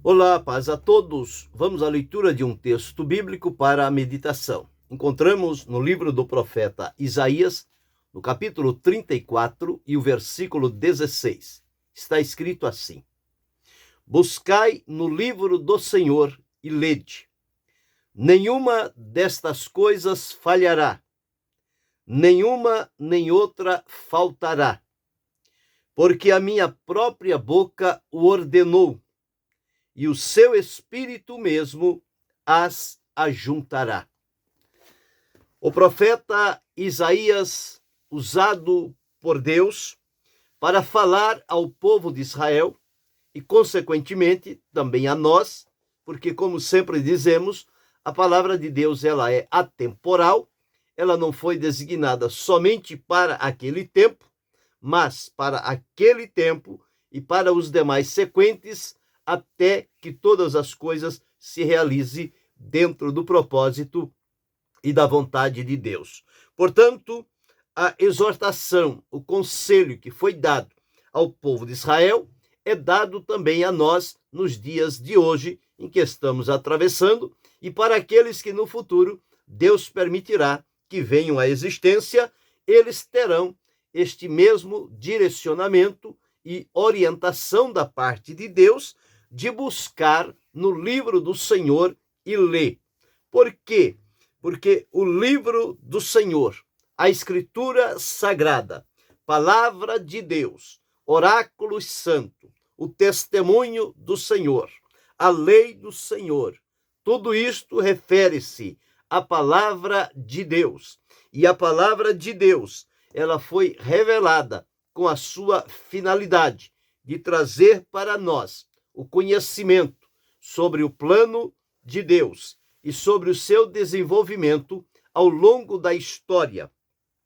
Olá, paz a todos. Vamos à leitura de um texto bíblico para a meditação. Encontramos no livro do profeta Isaías, no capítulo 34 e o versículo 16. Está escrito assim: Buscai no livro do Senhor e lede. Nenhuma destas coisas falhará, nenhuma nem outra faltará, porque a minha própria boca o ordenou, e o seu Espírito mesmo as ajuntará. O profeta Isaías, usado por Deus para falar ao povo de Israel e, consequentemente, também a nós, porque, como sempre dizemos, a palavra de Deus ela é atemporal, ela não foi designada somente para aquele tempo, mas para aquele tempo e para os demais sequentes, até que todas as coisas se realizem dentro do propósito e da vontade de Deus. Portanto, a exortação, o conselho que foi dado ao povo de Israel é dado também a nós nos dias de hoje em que estamos atravessando, e para aqueles que no futuro Deus permitirá que venham à existência, eles terão este mesmo direcionamento e orientação da parte de Deus de buscar no livro do Senhor e ler. Por quê? Porque o livro do Senhor, a Escritura Sagrada, Palavra de Deus, Oráculo Santo, o testemunho do Senhor, a lei do Senhor, tudo isto refere-se à Palavra de Deus. E a Palavra de Deus, ela foi revelada com a sua finalidade de trazer para nós o conhecimento sobre o plano de Deus e sobre o seu desenvolvimento ao longo da história.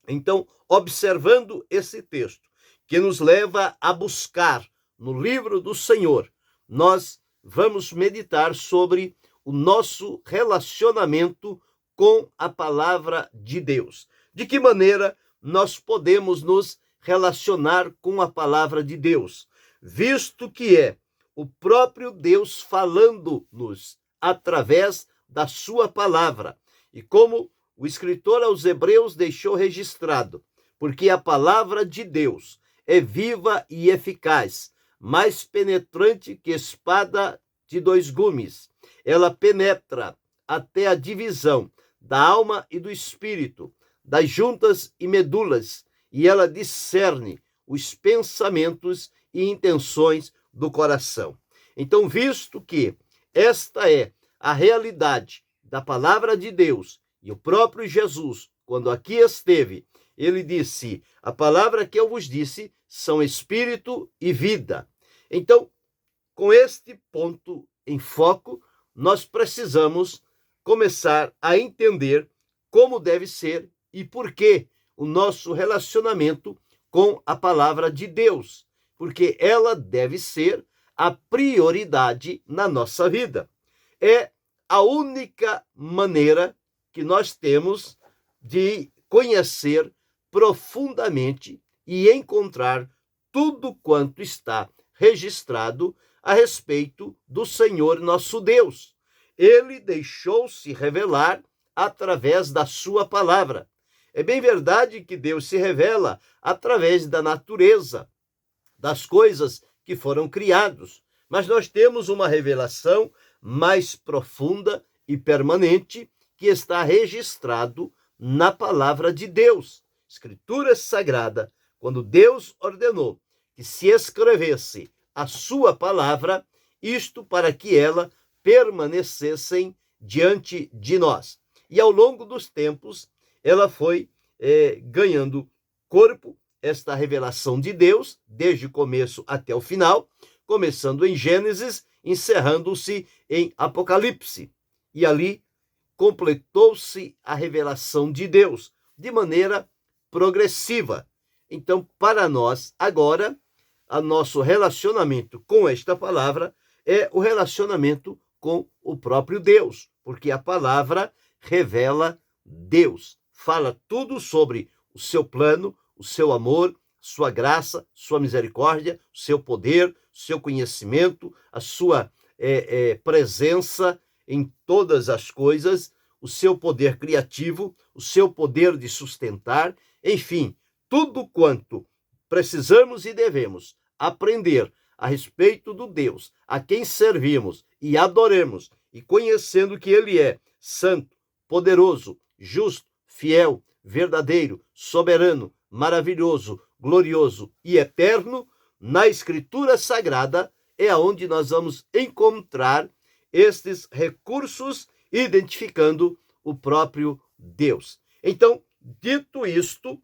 Então, observando esse texto, que nos leva a buscar no livro do Senhor, nós vamos meditar sobre o nosso relacionamento com a palavra de Deus. De que maneira nós podemos nos relacionar com a palavra de Deus, visto que é o próprio Deus falando-nos através da sua palavra. E como o escritor aos Hebreus deixou registrado, porque a palavra de Deus é viva e eficaz, mais penetrante que espada de dois gumes. Ela penetra até a divisão da alma e do espírito, das juntas e medulas, e ela discerne os pensamentos e intenções do coração. Então, visto que esta é a realidade da palavra de Deus, e o próprio Jesus, quando aqui esteve, ele disse: a palavra que eu vos disse são espírito e vida. Então, com este ponto em foco, nós precisamos começar a entender como deve ser e por que o nosso relacionamento com a palavra de Deus, porque ela deve ser a prioridade na nossa vida. É a única maneira que nós temos de conhecer profundamente e encontrar tudo quanto está registrado a respeito do Senhor nosso Deus. Ele deixou-se revelar através da sua palavra. É bem verdade que Deus se revela através da natureza, das coisas que foram criadas, mas nós temos uma revelação mais profunda e permanente que está registrado na palavra de Deus. Escritura Sagrada, quando Deus ordenou que se escrevesse a sua palavra, isto para que ela permanecessem diante de nós. E ao longo dos tempos, ela foi ganhando corpo, esta revelação de Deus, desde o começo até o final, começando em Gênesis, encerrando-se em Apocalipse. E ali completou-se a revelação de Deus de maneira progressiva. Então, para nós, agora, o nosso relacionamento com esta palavra é o relacionamento com o próprio Deus, porque a palavra revela Deus, fala tudo sobre o seu plano, o seu amor, sua graça, sua misericórdia, o seu poder, o seu conhecimento, a sua presença em todas as coisas, o seu poder criativo, o seu poder de sustentar, enfim, tudo quanto precisamos e devemos aprender a respeito do Deus a quem servimos e adoremos, e conhecendo que Ele é santo, poderoso, justo, fiel, verdadeiro, soberano, maravilhoso, glorioso e eterno, na Escritura Sagrada é aonde nós vamos encontrar estes recursos, identificando o próprio Deus. Então, dito isto,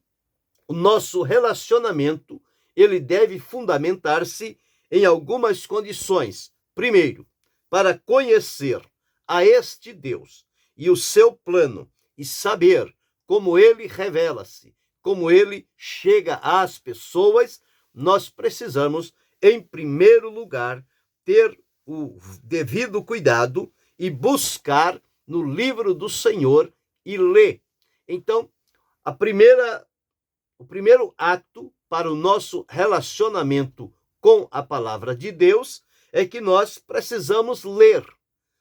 o nosso relacionamento, ele deve fundamentar-se em algumas condições. Primeiro, para conhecer a este Deus e o seu plano e saber como ele revela-se, como ele chega às pessoas, nós precisamos, em primeiro lugar, ter o devido cuidado e buscar no livro do Senhor e ler. Então, o primeiro ato para o nosso relacionamento com a palavra de Deus é que nós precisamos ler.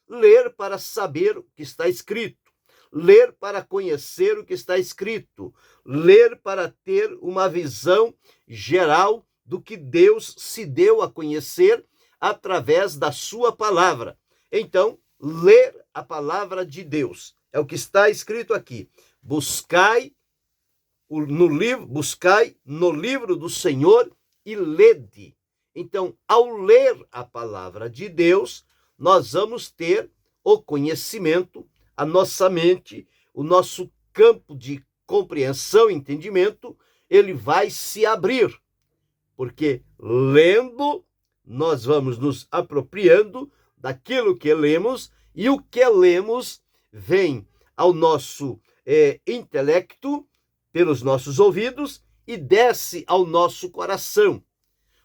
Ler para saber o que está escrito. Ler para conhecer o que está escrito. Ler para ter uma visão geral do que Deus se deu a conhecer através da sua palavra. Então, ler a palavra de Deus. É o que está escrito aqui. Buscai no livro do Senhor e lede. Então, ao ler a palavra de Deus, nós vamos ter o conhecimento, a nossa mente, o nosso campo de compreensão e entendimento, ele vai se abrir. Porque lendo, nós vamos nos apropriando daquilo que lemos, e o que lemos vem ao nosso intelecto, pelos nossos ouvidos, e desce ao nosso coração.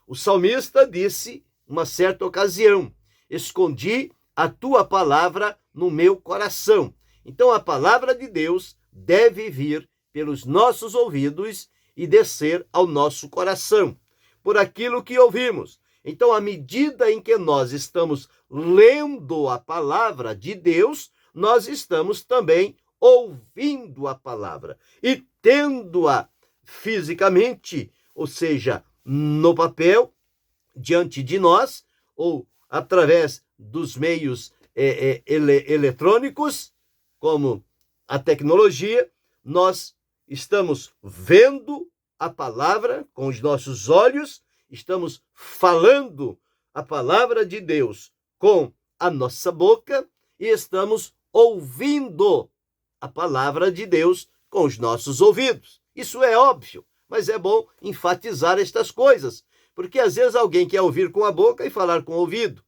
O salmista disse, uma certa ocasião, escondi a tua palavra no meu coração. Então a palavra de Deus deve vir pelos nossos ouvidos e descer ao nosso coração, por aquilo que ouvimos. Então, à medida em que nós estamos lendo a palavra de Deus, nós estamos também ouvindo a palavra e tendo-a fisicamente, ou seja, no papel, diante de nós, ou através dos meios eletrônicos, como a tecnologia, nós estamos vendo a palavra com os nossos olhos, estamos falando a palavra de Deus com a nossa boca e estamos ouvindo a palavra de Deus com os nossos ouvidos. Isso é óbvio, mas é bom enfatizar estas coisas, porque às vezes alguém quer ouvir com a boca e falar com o ouvido,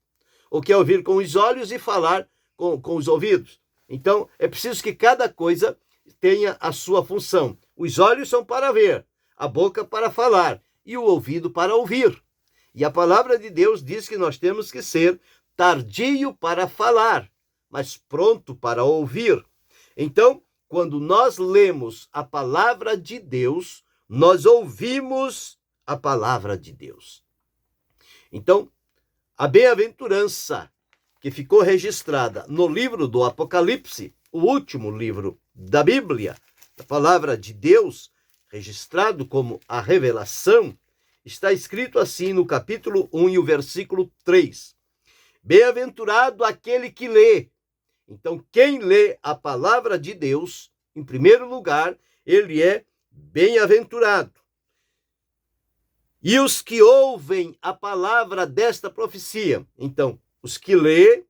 ou quer ouvir com os olhos e falar com os ouvidos. Então, é preciso que cada coisa tenha a sua função. Os olhos são para ver, a boca para falar e o ouvido para ouvir. E a palavra de Deus diz que nós temos que ser tardio para falar, mas pronto para ouvir. Então, quando nós lemos a palavra de Deus, nós ouvimos a palavra de Deus. Então, a bem-aventurança que ficou registrada no livro do Apocalipse, o último livro da Bíblia, a palavra de Deus, registrado como a revelação, está escrito assim no capítulo 1 e o versículo 3. Bem-aventurado aquele que lê. Então, quem lê a palavra de Deus, em primeiro lugar, ele é bem-aventurado. E os que ouvem a palavra desta profecia. Então, os que lê,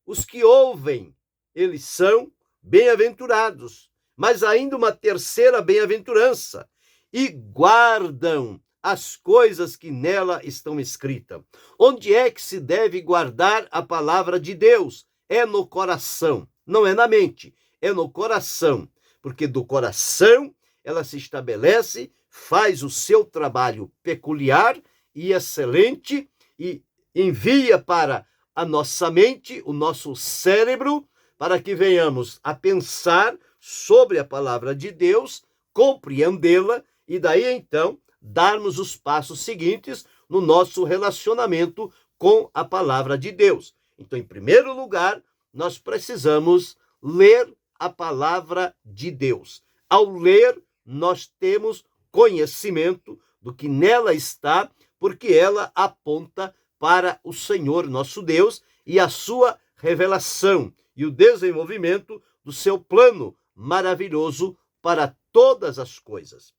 os que ouvem, eles são bem-aventurados. Mas ainda uma terceira bem-aventurança. E guardam as coisas que nela estão escritas. Onde é que se deve guardar a palavra de Deus? É no coração, não é na mente, é no coração. Porque do coração ela se estabelece, faz o seu trabalho peculiar e excelente e envia para a nossa mente, o nosso cérebro, para que venhamos a pensar sobre a palavra de Deus, compreendê-la e daí então darmos os passos seguintes no nosso relacionamento com a palavra de Deus. Então, em primeiro lugar, nós precisamos ler a palavra de Deus. Ao ler, nós temos conhecimento do que nela está, porque ela aponta para o Senhor nosso Deus e a sua revelação e o desenvolvimento do seu plano maravilhoso para todas as coisas.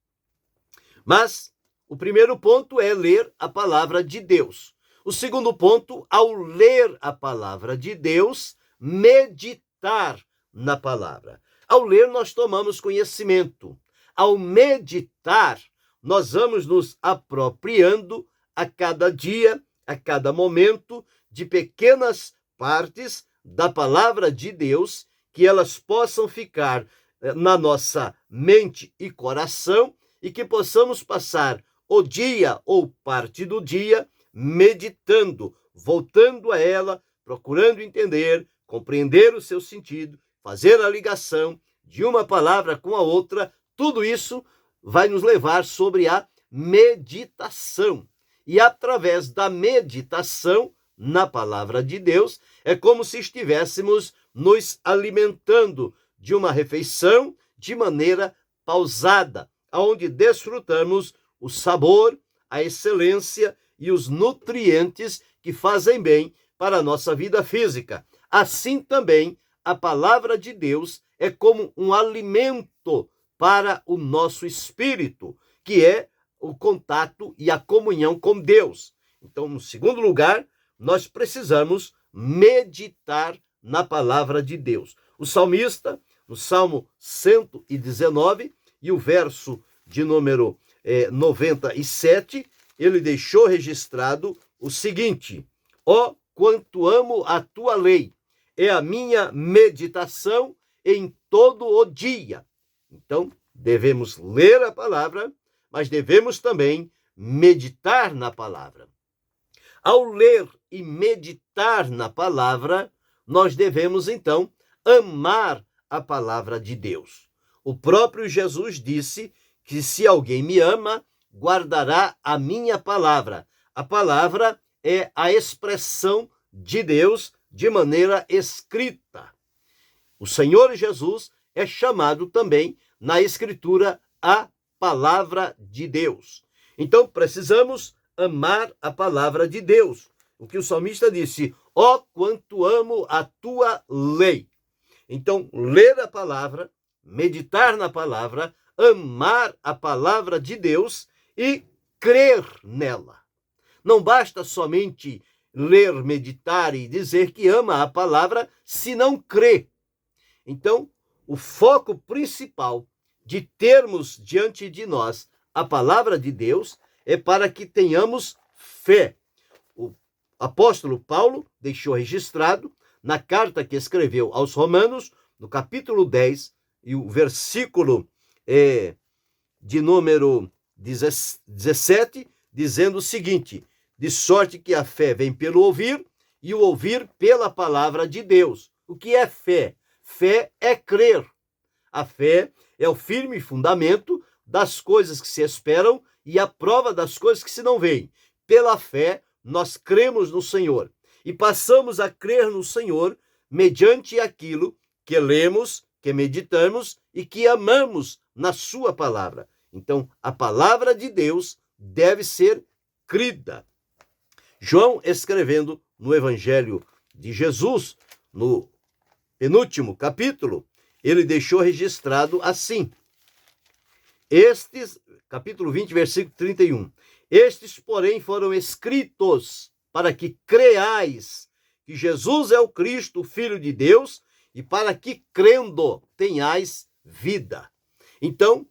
Mas o primeiro ponto é ler a palavra de Deus. O segundo ponto, ao ler a palavra de Deus, meditar na palavra. Ao ler, nós tomamos conhecimento. Ao meditar, nós vamos nos apropriando a cada dia, a cada momento, de pequenas partes da palavra de Deus, que elas possam ficar na nossa mente e coração e que possamos passar o dia ou parte do dia meditando, voltando a ela, procurando entender, compreender o seu sentido, fazer a ligação de uma palavra com a outra. Tudo isso vai nos levar sobre a meditação. E através da meditação na palavra de Deus, é como se estivéssemos nos alimentando de uma refeição de maneira pausada, onde desfrutamos o sabor, a excelência e os nutrientes que fazem bem para a nossa vida física. Assim também, a palavra de Deus é como um alimento para o nosso espírito, que é o contato e a comunhão com Deus. Então, no segundo lugar, nós precisamos meditar na palavra de Deus. O salmista, no Salmo 119, e o verso de número 97, ele deixou registrado o seguinte: ó, quanto amo a tua lei, é a minha meditação em todo o dia. Então, devemos ler a palavra, mas devemos também meditar na palavra. Ao ler e meditar na palavra, nós devemos, então, amar a palavra de Deus. O próprio Jesus disse que se alguém me ama, guardará a minha palavra. A palavra é a expressão de Deus de maneira escrita. O Senhor Jesus é chamado também na Escritura a palavra de Deus. Então, precisamos amar a palavra de Deus. O que o salmista disse: ó, quanto amo a tua lei. Então, ler a palavra, meditar na palavra, amar a palavra de Deus e crer nela. Não basta somente ler, meditar e dizer que ama a palavra se não crê. Então, o foco principal de termos diante de nós a palavra de Deus é para que tenhamos fé. O apóstolo Paulo deixou registrado na carta que escreveu aos Romanos, no capítulo 10, e o versículo de número 17, dizendo o seguinte: de sorte que a fé vem pelo ouvir, e o ouvir pela palavra de Deus. O que é fé? Fé é crer. A fé é o firme fundamento das coisas que se esperam e a prova das coisas que se não veem. Pela fé, nós cremos no Senhor e passamos a crer no Senhor mediante aquilo que lemos, que meditamos e que amamos na sua palavra. Então, a palavra de Deus deve ser crida. João, escrevendo no Evangelho de Jesus, no penúltimo capítulo, ele deixou registrado assim: capítulo 20, versículo 31. Estes, porém, foram escritos para que creais que Jesus é o Cristo, o Filho de Deus, e para que, crendo, tenhais vida. Então,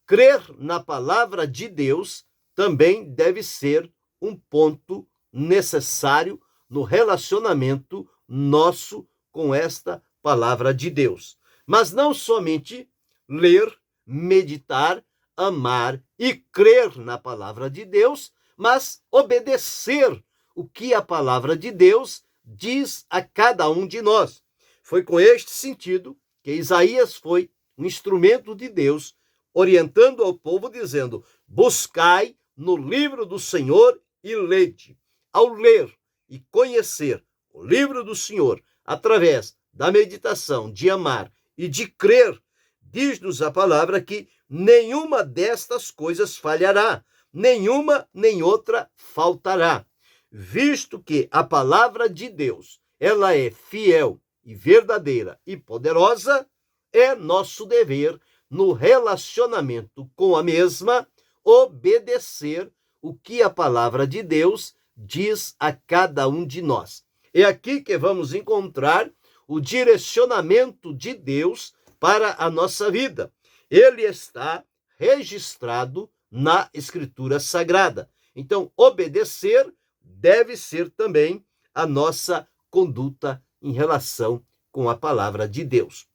crer na palavra de Deus também deve ser um ponto necessário no relacionamento nosso com esta palavra de Deus. Mas não somente ler, meditar, amar e crer na palavra de Deus, mas obedecer o que a palavra de Deus diz a cada um de nós. Foi com este sentido que Isaías foi um instrumento de Deus, orientando ao povo, dizendo: buscai no livro do Senhor e lede. Ao ler e conhecer o livro do Senhor, através da meditação, de amar e de crer, diz-nos a palavra que nenhuma destas coisas falhará, nenhuma nem outra faltará, visto que a palavra de Deus, ela é fiel e verdadeira e poderosa, é nosso dever, no relacionamento com a mesma, obedecer o que a palavra de Deus diz a cada um de nós. É aqui que vamos encontrar o direcionamento de Deus para a nossa vida. Ele está registrado na Escritura Sagrada. Então, obedecer deve ser também a nossa conduta em relação com a palavra de Deus.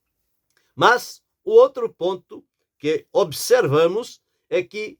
Mas o outro ponto que observamos é que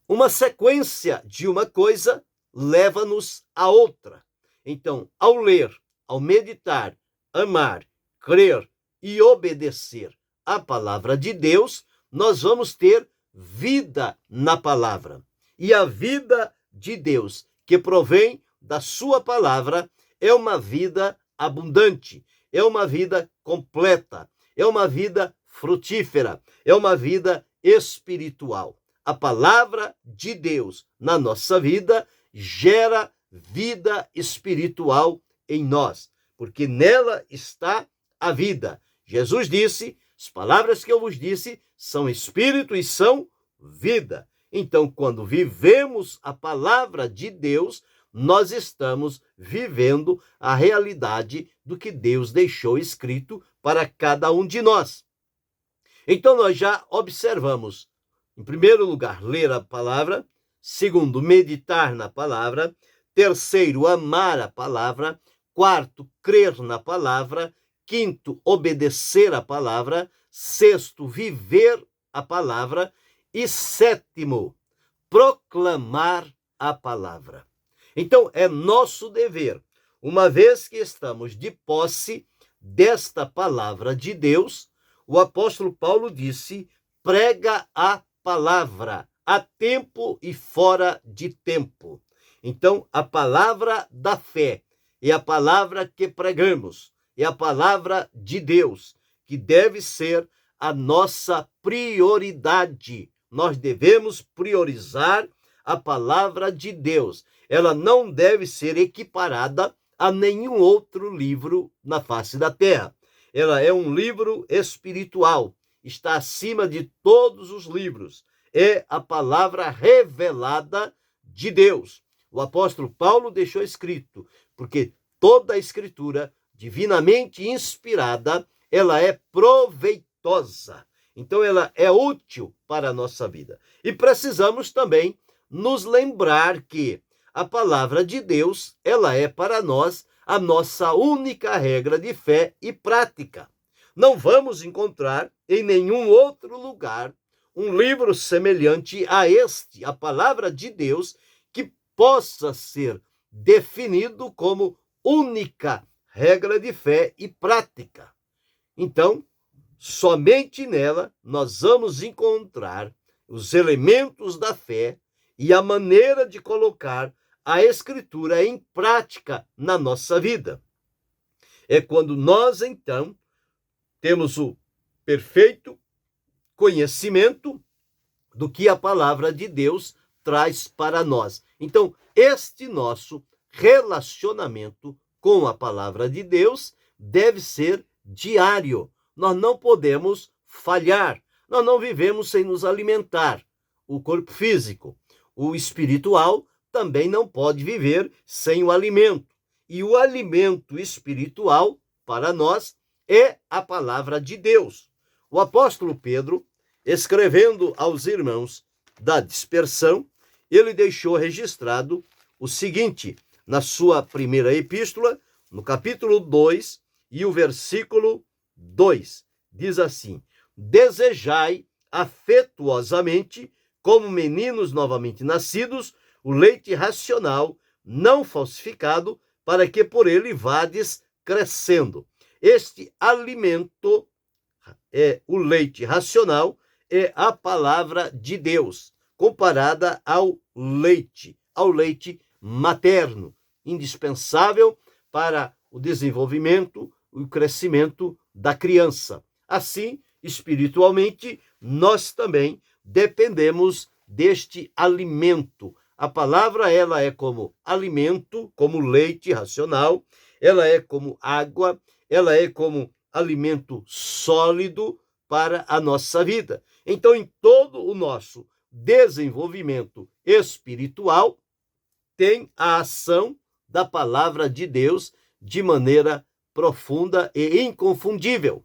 uma sequência de uma coisa leva-nos a outra. Então, ao ler, ao meditar, amar, crer e obedecer a palavra de Deus, nós vamos ter vida na palavra. E a vida de Deus, que provém da sua palavra, é uma vida abundante, é uma vida completa, é uma vida frutífera, é uma vida espiritual. A palavra de Deus na nossa vida gera vida espiritual em nós, porque nela está a vida. Jesus disse: as palavras que eu vos disse são espírito e são vida. Então, quando vivemos a palavra de Deus, nós estamos vivendo a realidade do que Deus deixou escrito para cada um de nós. Então, nós já observamos, em primeiro lugar, ler a palavra; segundo, meditar na palavra; terceiro, amar a palavra; quarto, crer na palavra; quinto, obedecer a palavra; sexto, viver a palavra; e sétimo, proclamar a palavra. Então, é nosso dever, uma vez que estamos de posse desta palavra de Deus, o apóstolo Paulo disse: prega a palavra, a tempo e fora de tempo. Então, a palavra da fé é a palavra que pregamos, é a palavra de Deus, que deve ser a nossa prioridade. Nós devemos priorizar a palavra de Deus. Ela não deve ser equiparada a nenhum outro livro na face da terra. Ela é um livro espiritual, está acima de todos os livros. É a palavra revelada de Deus. O apóstolo Paulo deixou escrito, porque toda a escritura, divinamente inspirada, ela é proveitosa. Então, ela é útil para a nossa vida. E precisamos também nos lembrar que a palavra de Deus, ela é para nós a nossa única regra de fé e prática. Não vamos encontrar em nenhum outro lugar um livro semelhante a este, a palavra de Deus, que possa ser definido como única regra de fé e prática. Então, somente nela nós vamos encontrar os elementos da fé e a maneira de colocar a Escritura em prática na nossa vida. É quando nós, então, temos o perfeito conhecimento do que a palavra de Deus traz para nós. Então, este nosso relacionamento com a palavra de Deus deve ser diário. Nós não podemos falhar. Nós não vivemos sem nos alimentar. O corpo físico, o espiritual, também não pode viver sem o alimento. E o alimento espiritual, para nós, é a palavra de Deus. O apóstolo Pedro, escrevendo aos irmãos da dispersão, ele deixou registrado o seguinte, na sua primeira epístola, no capítulo 2 e o versículo 2, diz assim: desejai afetuosamente, como meninos novamente nascidos, o leite racional, não falsificado, para que por ele vades crescendo. Este alimento, o leite racional, é a palavra de Deus, comparada ao leite materno, indispensável para o desenvolvimento, o crescimento da criança. Assim, espiritualmente, nós também dependemos deste alimento. A palavra, ela é como alimento, como leite racional, ela é como água, ela é como alimento sólido para a nossa vida. Então, em todo o nosso desenvolvimento espiritual, tem a ação da palavra de Deus de maneira profunda e inconfundível.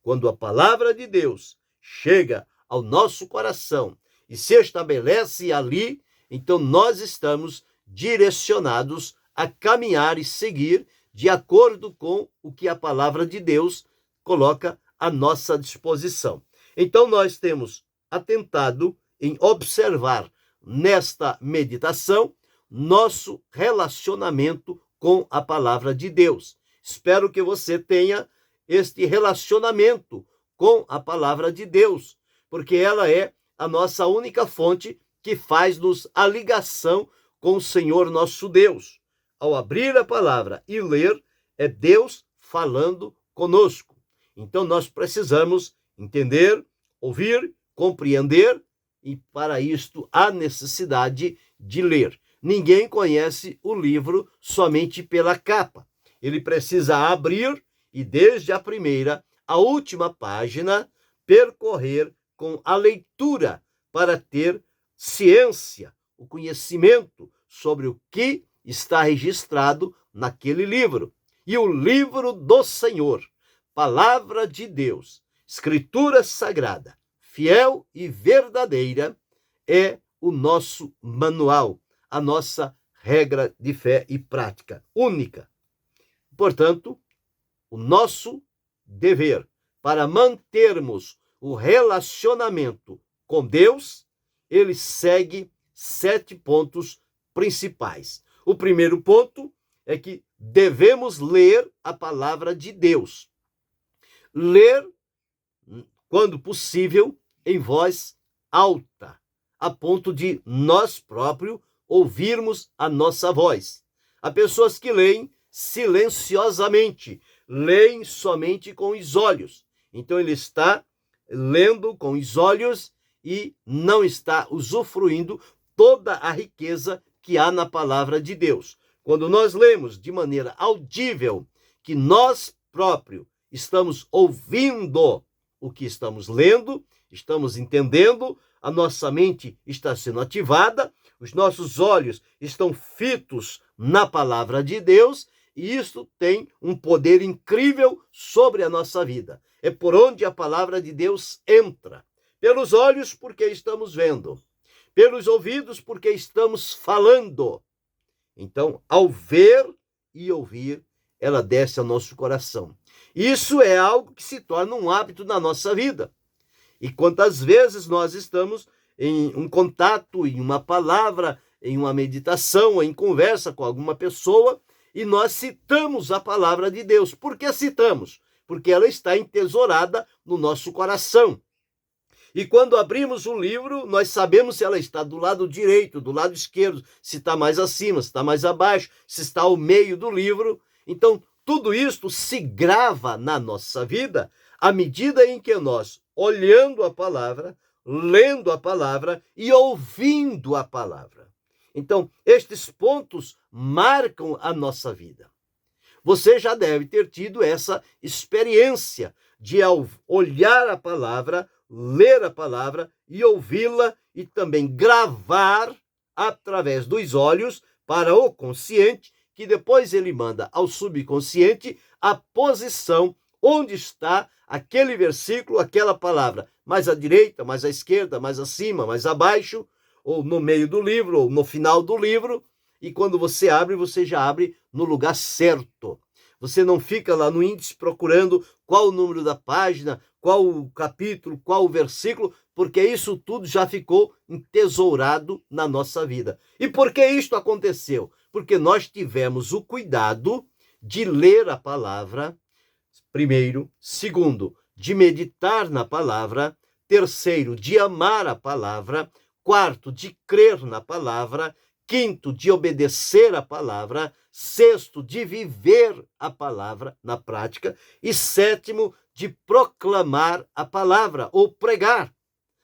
Quando a palavra de Deus chega ao nosso coração e se estabelece ali, então nós estamos direcionados a caminhar e seguir de acordo com o que a palavra de Deus coloca à nossa disposição. Então nós temos atentado em observar nesta meditação nosso relacionamento com a palavra de Deus. Espero que você tenha este relacionamento com a palavra de Deus, porque ela é a nossa única fonte que faz-nos a ligação com o Senhor nosso Deus. Ao abrir a palavra e ler, é Deus falando conosco. Então nós precisamos entender, ouvir, compreender, e para isto há necessidade de ler. Ninguém conhece o livro somente pela capa. Ele precisa abrir e desde a primeira à última página percorrer com a leitura para ter ciência, o conhecimento sobre o que está registrado naquele livro. E o livro do Senhor, palavra de Deus, escritura sagrada, fiel e verdadeira, é o nosso manual, a nossa regra de fé e prática única. Portanto, o nosso dever para mantermos o relacionamento com Deus, ele segue 7 pontos principais. O primeiro ponto é que devemos ler a palavra de Deus. Ler, quando possível, em voz alta, a ponto de nós próprios ouvirmos a nossa voz. Há pessoas que leem silenciosamente, leem somente com os olhos. Então ele está lendo com os olhos e não está usufruindo toda a riqueza que há na palavra de Deus. Quando nós lemos de maneira audível, que nós próprios estamos ouvindo o que estamos lendo, estamos entendendo, a nossa mente está sendo ativada, os nossos olhos estão fitos na palavra de Deus, e isso tem um poder incrível sobre a nossa vida. É por onde a palavra de Deus entra. Pelos olhos, porque estamos vendo. Pelos ouvidos, porque estamos falando. Então, ao ver e ouvir, ela desce ao nosso coração. Isso é algo que se torna um hábito na nossa vida. E quantas vezes nós estamos em um contato, em uma palavra, em uma meditação, em conversa com alguma pessoa, e nós citamos a palavra de Deus. Por que citamos? Porque ela está entesourada no nosso coração. E quando abrimos um livro, nós sabemos se ela está do lado direito, do lado esquerdo, se está mais acima, se está mais abaixo, se está ao meio do livro. Então, tudo isso se grava na nossa vida à medida em que nós, olhando a palavra, lendo a palavra e ouvindo a palavra. Então, estes pontos marcam a nossa vida. Você já deve ter tido essa experiência de, ao olhar a palavra, ler a palavra e ouvi-la e também gravar através dos olhos para o consciente, que depois ele manda ao subconsciente a posição onde está aquele versículo, aquela palavra, mais à direita, mais à esquerda, mais acima, mais abaixo, ou no meio do livro, ou no final do livro, e quando você abre, você já abre no lugar certo. Você não fica lá no índice procurando qual o número da página, qual o capítulo, qual o versículo, porque isso tudo já ficou entesourado na nossa vida. E por que isto aconteceu? Porque nós tivemos o cuidado de ler a palavra, primeiro. Segundo, de meditar na palavra. Terceiro, de amar a palavra. Quarto, de crer na palavra. Quinto, de obedecer a palavra. Sexto, de viver a palavra na prática. E sétimo, de proclamar a palavra ou pregar.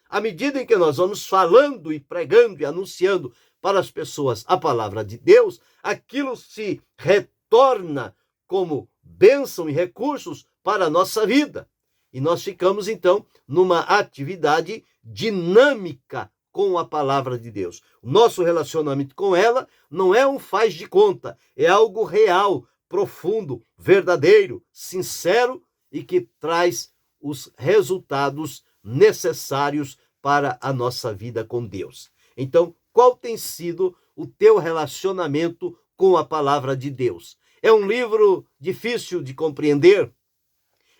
À medida em que nós vamos falando e pregando e anunciando para as pessoas a palavra de Deus, aquilo se retorna como bênção e recursos para a nossa vida. E nós ficamos, então, numa atividade dinâmica com a palavra de Deus. O nosso relacionamento com ela não é um faz de conta, é algo real, profundo, verdadeiro, sincero e que traz os resultados necessários para a nossa vida com Deus. Então, qual tem sido o teu relacionamento com a palavra de Deus? É um livro difícil de compreender?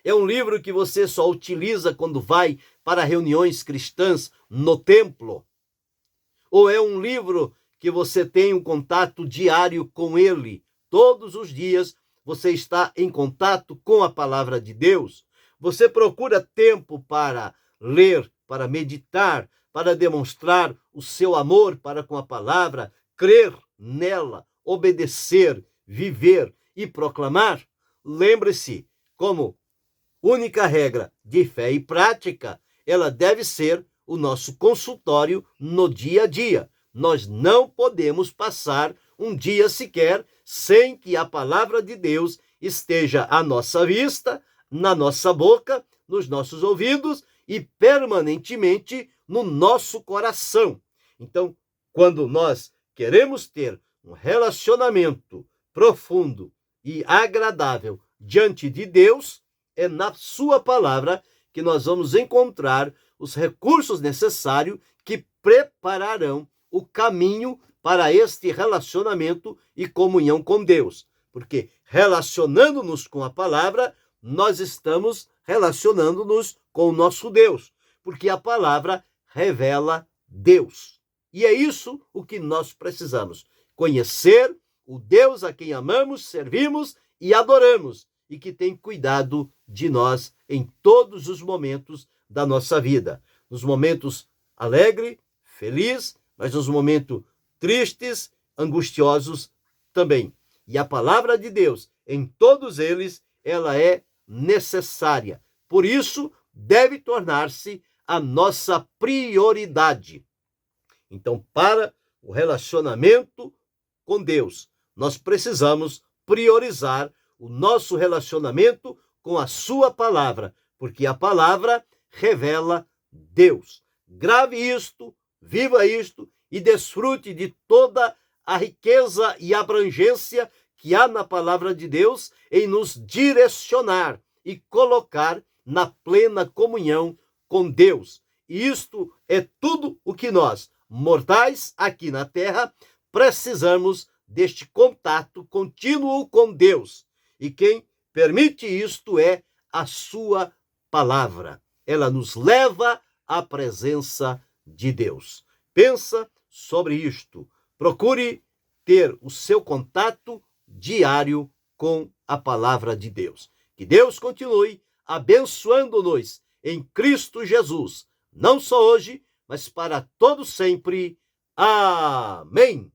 É um livro que você só utiliza quando vai para reuniões cristãs no templo? Ou é um livro que você tem um contato diário com ele? Todos os dias você está em contato com a palavra de Deus? Você procura tempo para ler, para meditar, para demonstrar o seu amor para com a palavra, crer nela, obedecer, viver e proclamar? Lembre-se, como única regra de fé e prática, ela deve ser o nosso consultório no dia a dia. Nós não podemos passar um dia sequer sem que a palavra de Deus esteja à nossa vista, na nossa boca, nos nossos ouvidos e permanentemente no nosso coração. Então, quando nós queremos ter um relacionamento profundo e agradável diante de Deus, é na sua palavra que nós vamos encontrar os recursos necessários que prepararão o caminho para este relacionamento e comunhão com Deus. Porque relacionando-nos com a palavra, nós estamos relacionando-nos com o nosso Deus. Porque a palavra revela Deus. E é isso o que nós precisamos. Conhecer o Deus a quem amamos, servimos e adoramos. E que tem cuidado de nós em todos os momentos da nossa vida. Nos momentos alegres, felizes, mas nos momentos tristes, angustiosos também. E a palavra de Deus, em todos eles, ela é necessária. Por isso, deve tornar-se a nossa prioridade. Então, para o relacionamento com Deus, nós precisamos priorizar o nosso relacionamento com a sua palavra, porque a palavra revela Deus. Grave isto, viva isto e desfrute de toda a riqueza e abrangência que há na palavra de Deus em nos direcionar e colocar na plena comunhão com Deus. E isto é tudo o que nós, mortais aqui na terra, precisamos deste contato contínuo com Deus. E quem permite isto é a sua palavra. Ela nos leva à presença de Deus. Pensa sobre isto. Procure ter o seu contato diário com a palavra de Deus. Que Deus continue abençoando-nos em Cristo Jesus, não só hoje, mas para todo sempre. Amém.